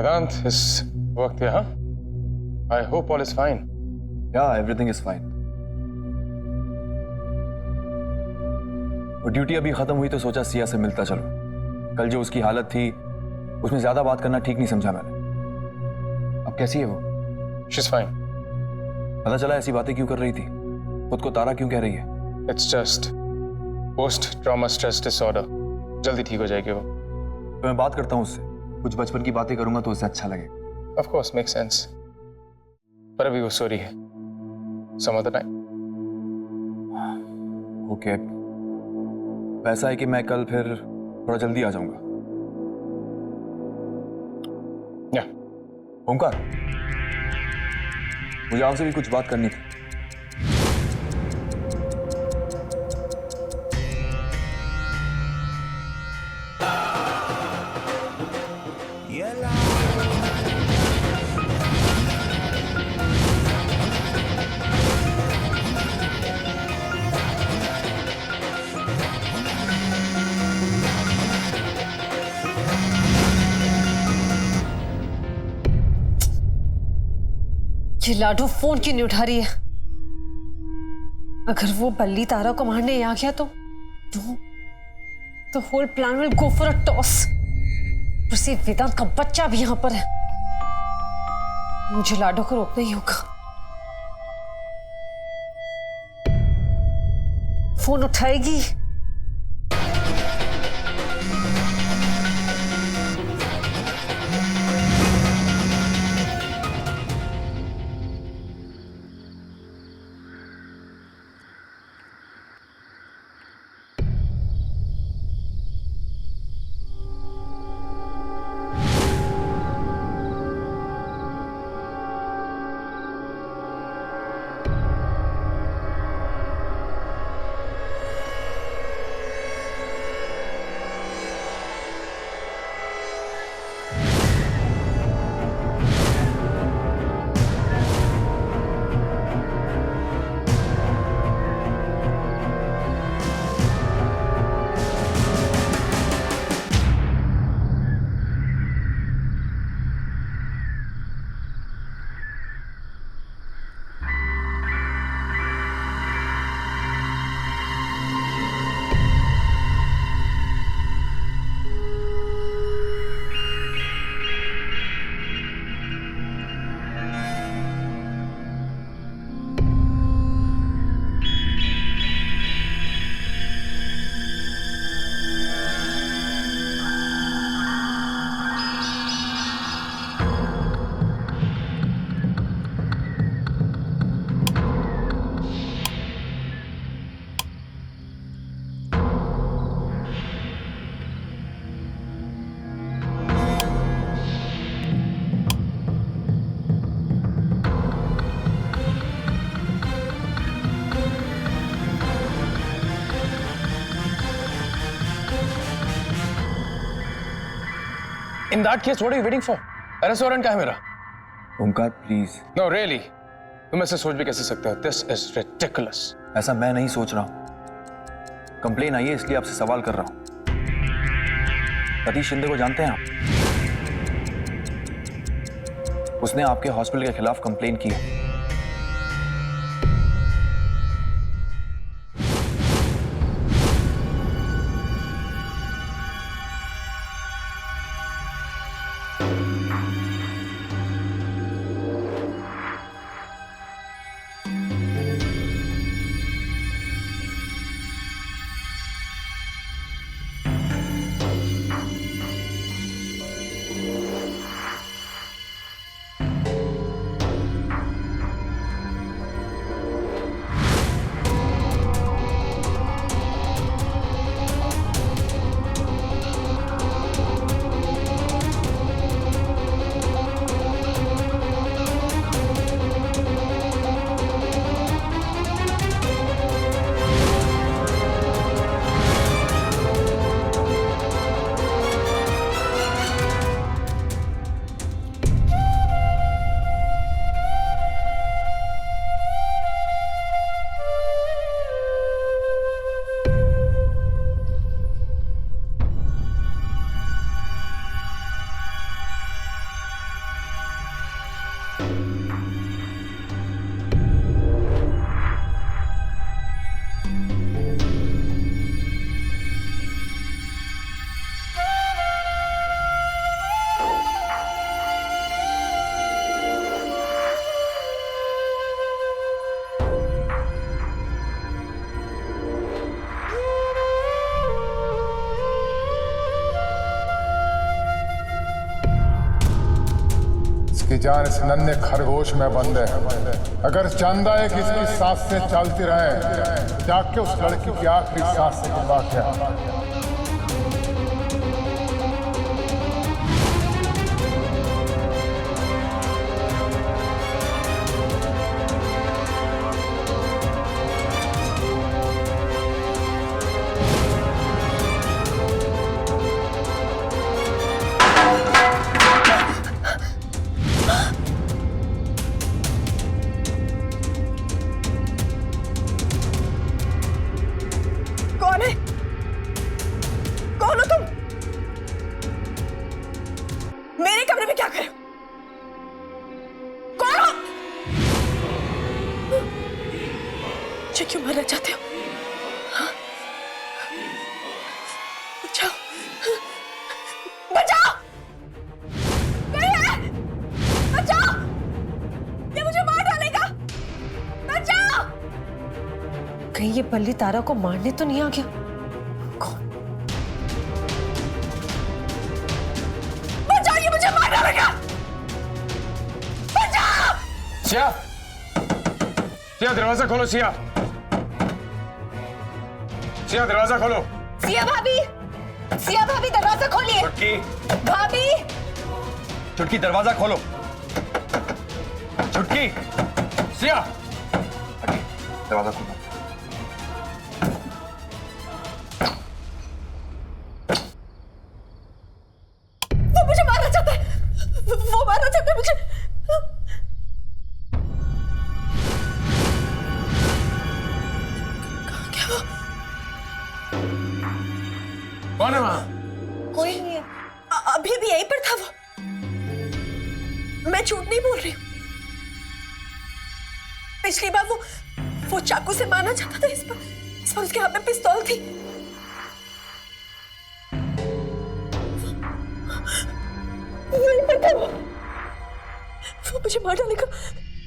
वेदांत, इस वक्त यहाँ I hope all is fine. या एवरीथिंग इज फाइन। वो ड्यूटी अभी खत्म हुई तो सोचा सिया से मिलता चलो। कल जो उसकी हालत थी उसमें ज्यादा बात करना ठीक नहीं समझा मैंने। अब कैसी है वो? She is fine. पता चला ऐसी बातें क्यों कर रही थी? खुद को तारा क्यों कह रही है? It's just post trauma stress disorder, जल्दी ठीक हो जाएगी वो। तो मैं बात करता हूँ उससे, कुछ बचपन की बातें करूंगा तो उससे अच्छा लगेगा। Of course, make sense. पर अभी वो सॉरी है। Some other time. ओके, ऐसा है कि मैं कल फिर थोड़ा जल्दी आ जाऊंगा। या ओमकार, मुझे आपसे भी कुछ बात करनी थी। ये लाडो फोन क्यों नहीं उठा रही है? अगर वो बल्ली तारा को मारने आ गया तो whole plan will go for a toss. उसी वेदांत का बच्चा भी यहां पर है। मुझे लाडो को रोकना ही होगा। फोन उठाएगी? In that case, what are you waiting for? Arrest warrant कहाँ है मेरा? ओमकार प्लीज। No, really. तुम ऐसे सोच भी कैसे सकते हो? This is ridiculous. ऐसा मैं नहीं सोच रहा हूं। कंप्लेन आई है इसलिए आपसे सवाल कर रहा हूं। सतीश शिंदे को जानते हैं आप? उसने आपके हॉस्पिटल के खिलाफ कंप्लेन की है। इसकी जान इस नन्हे खरगोश में बंद है। अगर चंदा एक इसकी सांस से चलती रहे, जाके उस लड़की की आखिरी सांस से गिनवा क्या। कौन हो तुम? मेरे कमरे में क्या कर रहे हो? कौन हो? मुझे क्यों मारना चाहते हो? हाँ? बचाओ, बचाओ! कोई है? बचाओ! ये मुझे मार डालेगा! बचाओ! कहीं ये बल्ली तारा को मारने तो नहीं आ गया? सिया, सिया दरवाजा खोलो। सिया, सिया दरवाजा खोलो। सिया भाभी, सिया भाभी दरवाजा खोलिए। चुटकी, भाभी, चुटकी दरवाजा खोलो। चुटकी, सिया, दरवाजा खोलो। वो मुझे मारना चाहता है, वो मारना चाहता है मुझे। कौन है वहां? कोई नहीं है। अभी भी यहीं पर था वो। मैं झूठ नहीं बोल रही हूँ। पिछली बार वो चाकू से मारना चाहता था। इस बार उसके हाथ में पिस्तौल थी। यहीं पर था वो मुझे मार डालेगा।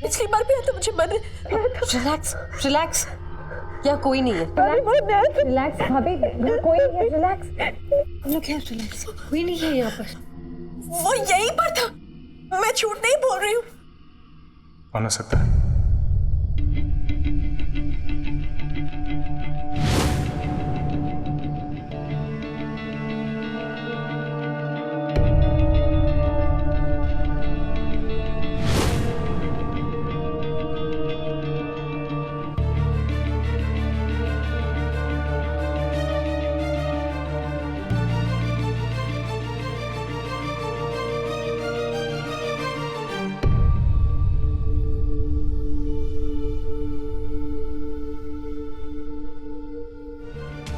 पिछली बार भी आया था मुझे मारने। Relax, relax. यहाँ कोई नहीं है। रिलैक्स भाभी, यहाँ कोई नहीं है। रिलैक्स, हम लोग हैं। रिलैक्स, कोई नहीं है यहाँ पर। वो यहीं पर था। मैं झूठ नहीं बोल रही हूँ। कौन हो सकता है?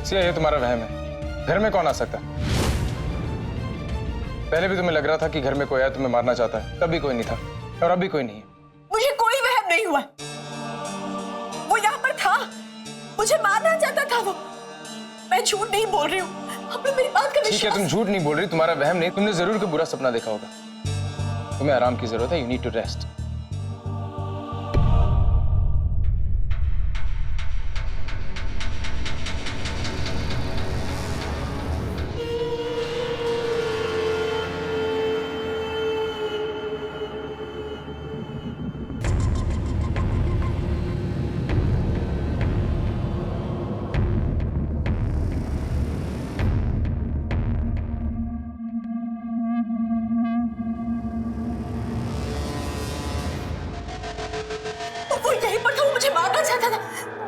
सिया, ये तुम्हारा वहम है। घर में कौन आ सकता है? पहले भी तुम्हें लग रहा था कि घर में कोई आया तुम्हें मारना चाहता है, तब भी कोई नहीं था और अब भी कोई नहीं है। मुझे कोई वहम नहीं हुआ। वो यहाँ पर था, मुझे मारना चाहता था वो। मैं झूठ नहीं बोल रही हूँ। आप लोग मेरी बात का ठीक है, तुम झूठ नहीं बोल रही, तुम्हारा वहम नहीं। तुमने जरूर कोई बुरा सपना देखा होगा। तुम्हें आराम की जरूरत है। You need to rest.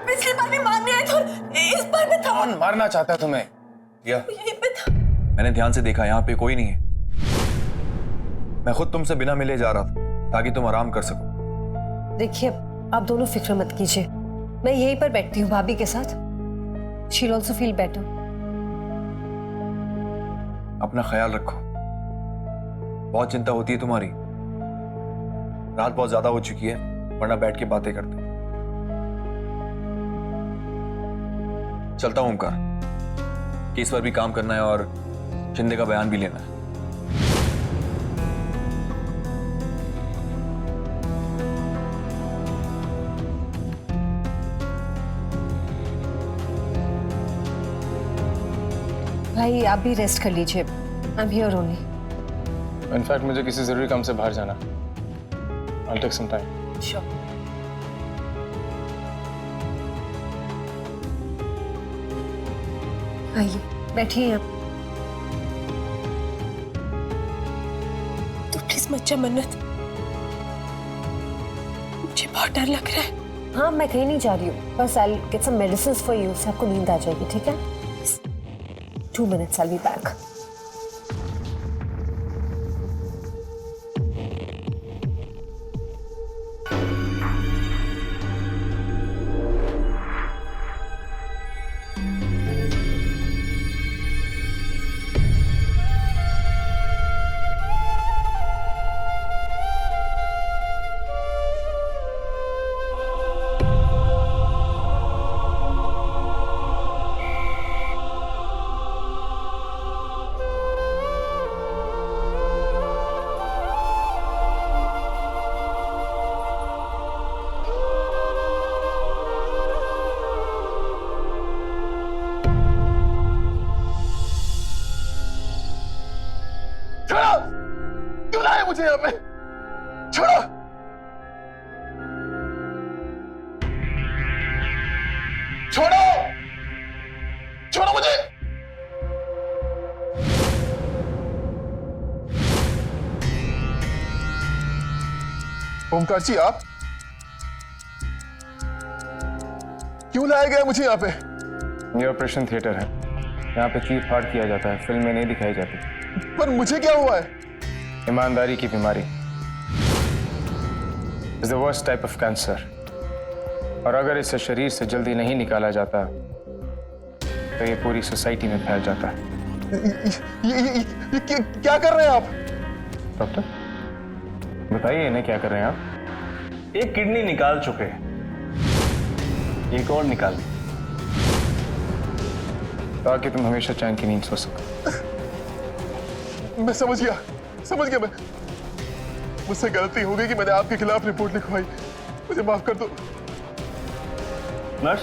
पिछली बार भी मारने आए थे, इस बार भी था। कौन मारना चाहता है तुम्हें? या यहीं पे था। मैंने ध्यान से देखा, यहाँ पे कोई नहीं है। मैं खुद तुमसे बिना मिले जा रहा था ताकि तुम आराम कर सको। देखिए, आप दोनों फिक्र मत कीजिए। मैं यहीं पर बैठती हूँ भाभी के साथ। She'll also feel better. अपना ख्याल रखो। बहुत चिंता होती है तुम्हारी। रात बहुत ज्यादा हो चुकी है, वरना बैठ के बातें करते। चलता हूं ओमकार, केस पर भी काम करना है और शिंदे का बयान भी लेना है। भाई, आप भी रेस्ट कर लीजिए। I am here only. In fact मुझे किसी जरूरी काम से बाहर जाना। I'll take some time. Sure. आइए बैठिए आप। तो प्लीज मत जा मन्नत, मुझे बहुत डर लग रहा है। हाँ मैं कहीं नहीं जा रही हूँ, बस I get some medicines for you, उससे आपको नींद आ जाएगी, ठीक है? 2 minutes, I'll be back. क्यों लाए मुझे यहाँ पे? छोड़ो! छोड़ो! छोड़ो मुझे! ओमकार जी, आप क्यों लाए गए मुझे यहाँ पे? ये ऑपरेशन थिएटर है, यहाँ पे चीर फाड़ किया जाता है, फिल्म में नहीं दिखाई जाती। पर मुझे क्या हुआ है? ईमानदारी की बीमारी is the worst type of cancer, और अगर इसे शरीर से जल्दी नहीं निकाला जाता तो ये पूरी सोसाइटी में फैल जाता है। ये क्या कर रहे हैं आप? डॉक्टर बताइए इन्हें क्या कर रहे हैं आप? एक किडनी निकाल चुके हैं, एक और निकाल दी, ताकि तुम हमेशा चैन की नींद सो सको। मैं समझ गया मैं। मुझसे गलती हो गई कि मैंने आपके खिलाफ रिपोर्ट लिखवाई, मुझे माफ कर दो। नर्स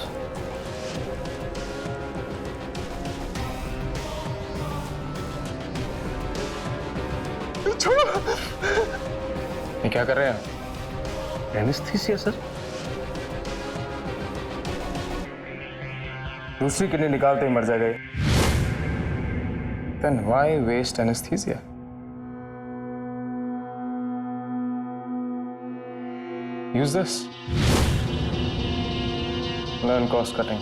छोड़ो! ये क्या कर रहे हैं आप? Anaesthesia sir. दूसरी किडनी निकालते ही मर जाएगा। Then why waste anesthesia? Use this. Learn cost cutting.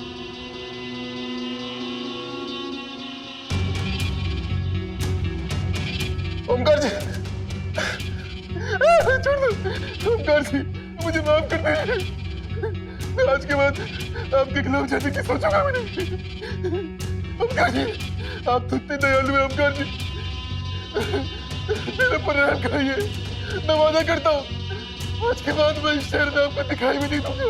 Omkar जी, छोड़ दो। ओमकार जी, मुझे माफ कर दीजिए। आज के बाद आपके खिलाफ जाने की सोचूंगा मैं नहीं। ओमकार जी, आप तो इतने दयालु हैं ओमकार जी, मेरे पर रहम करिए। मैं वादा करता हूँ आज के बाद मैं इस शहर में आपको दिखाई भी नहीं दूंगा।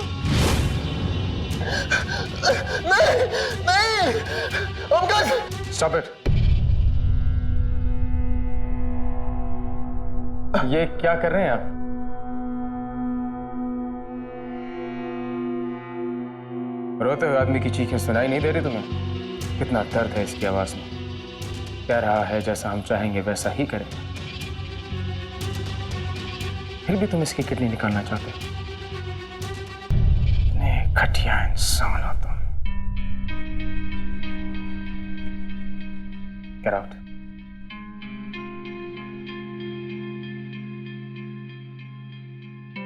नहीं ओमकार जी! Stop it. ये क्या कर रहे हैं आप? रोते हुए आदमी की चीखें सुनाई नहीं दे रही तुम्हें? कितना दर्द है इसकी आवाज में। कह रहा है जैसा हम चाहेंगे वैसा ही करें, फिर भी तुम इसकी किडनी निकालना चाहते हो। इतने घटिया इंसान हो तुम। Get out.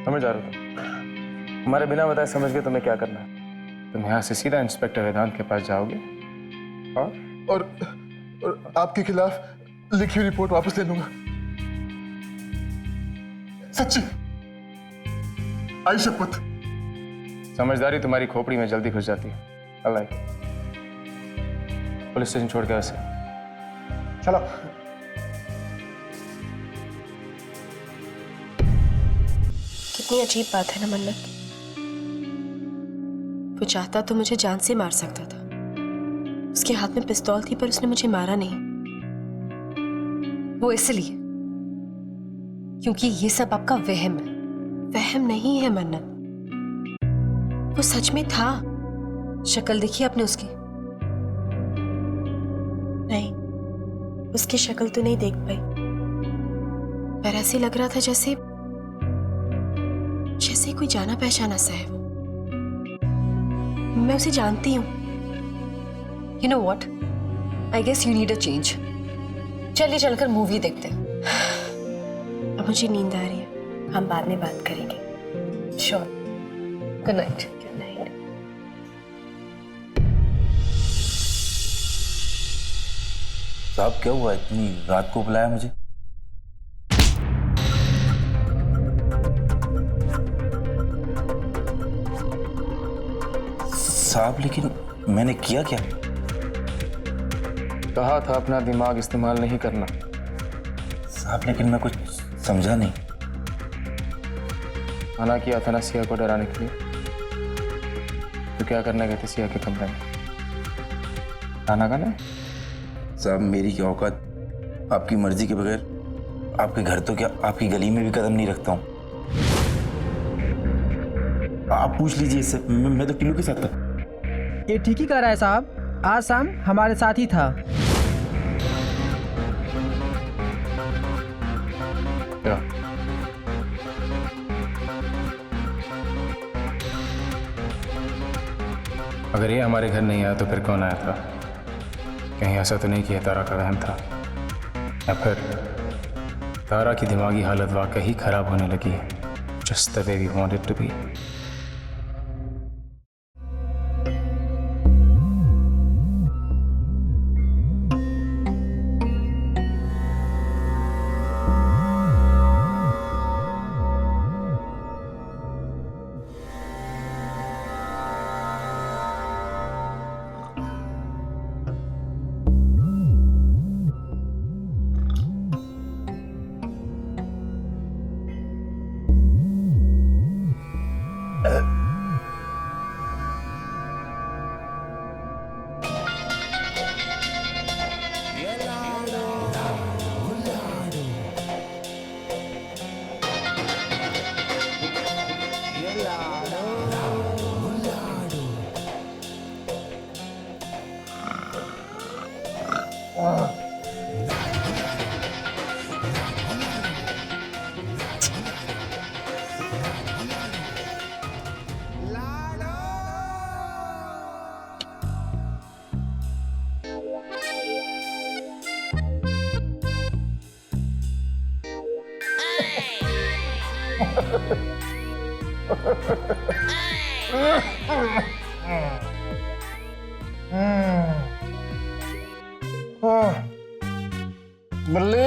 समझ आ रहा हो? हमारे बिना बताए समझ गए तुम्हें क्या करना है। तुम यहां से सीधा इंस्पेक्टर वेदांत के पास जाओगे और आपके खिलाफ लिखी हुई रिपोर्ट वापस ले लूंगा। सच्ची, आई शपथ। समझदारी तुम्हारी खोपड़ी में जल्दी घुस जाती है। अल्लाह, पुलिस स्टेशन छोड़ के वैसे चलो। कितनी अजीब बात है ना मन्नत। वो चाहता तो मुझे जान से मार सकता था। उसके हाथ में पिस्तौल थी पर उसने मुझे मारा नहीं। वो इसलिए क्योंकि ये सब आपका वहम है। वहम नहीं है मन्नत, वो सच में था। शक्ल देखी आपने उसकी? नहीं, उसकी शक्ल तो नहीं देख पाई, पर ऐसे लग रहा था जैसे जैसे कोई जाना पहचाना सा है वो। मैं उसे जानती हूँ। You know what? I guess you need a change. चलिए चलकर मूवी देखते हैं। अब मुझे नींद आ रही है, हम बाद में बात करेंगे। Sure. Good night. Good night. साहब क्या हुआ, इतनी रात को बुलाया मुझे? साहब लेकिन मैंने किया क्या? कहा था अपना दिमाग इस्तेमाल नहीं करना। साहब लेकिन मैं कुछ समझा नहीं। मना किया था ना सिया को डराने के लिए। तो क्या करना गए थे सिया के कमरे में? खाना खाना? साहब मेरी क्या औकात, आपकी मर्जी के बगैर आपके घर तो क्या आपकी गली में भी कदम नहीं रखता हूँ। आप पूछ लीजिए इससे, मैं तो टिल्लू के साथ था। ये ठीक ही कह रहा है साहब, आज शाम हमारे साथ ही था। क्या? अगर ये हमारे घर नहीं आया तो फिर कौन आया था? कहीं ऐसा तो नहीं कि तारा का वहम था, या फिर तारा की दिमागी हालत वाकई खराब होने लगी है, just the way we want it to be. बल्ले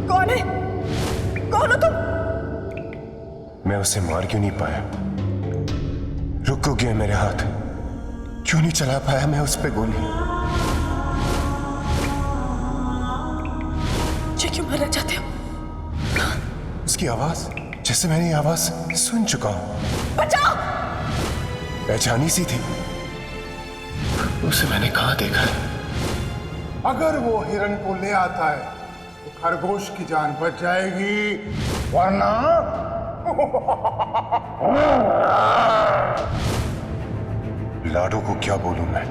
कौन है? कौन हो तुम? मैं उसे मार क्यों नहीं पाया? रुक क्यों गए मेरे हाथ? क्यों नहीं चला पाया मैं उस पे गोली? मुझे क्यों मारना चाहते हो? उसकी आवाज, जैसे मैंने ये आवाज सुन चुका हूं। बचाओ! पहचानी सी थी। उसे मैंने कहां देखा है? अगर वो हिरन को ले आता है तो खरगोश की जान बच जाएगी, वरना लाडो को क्या बोलूं मैं?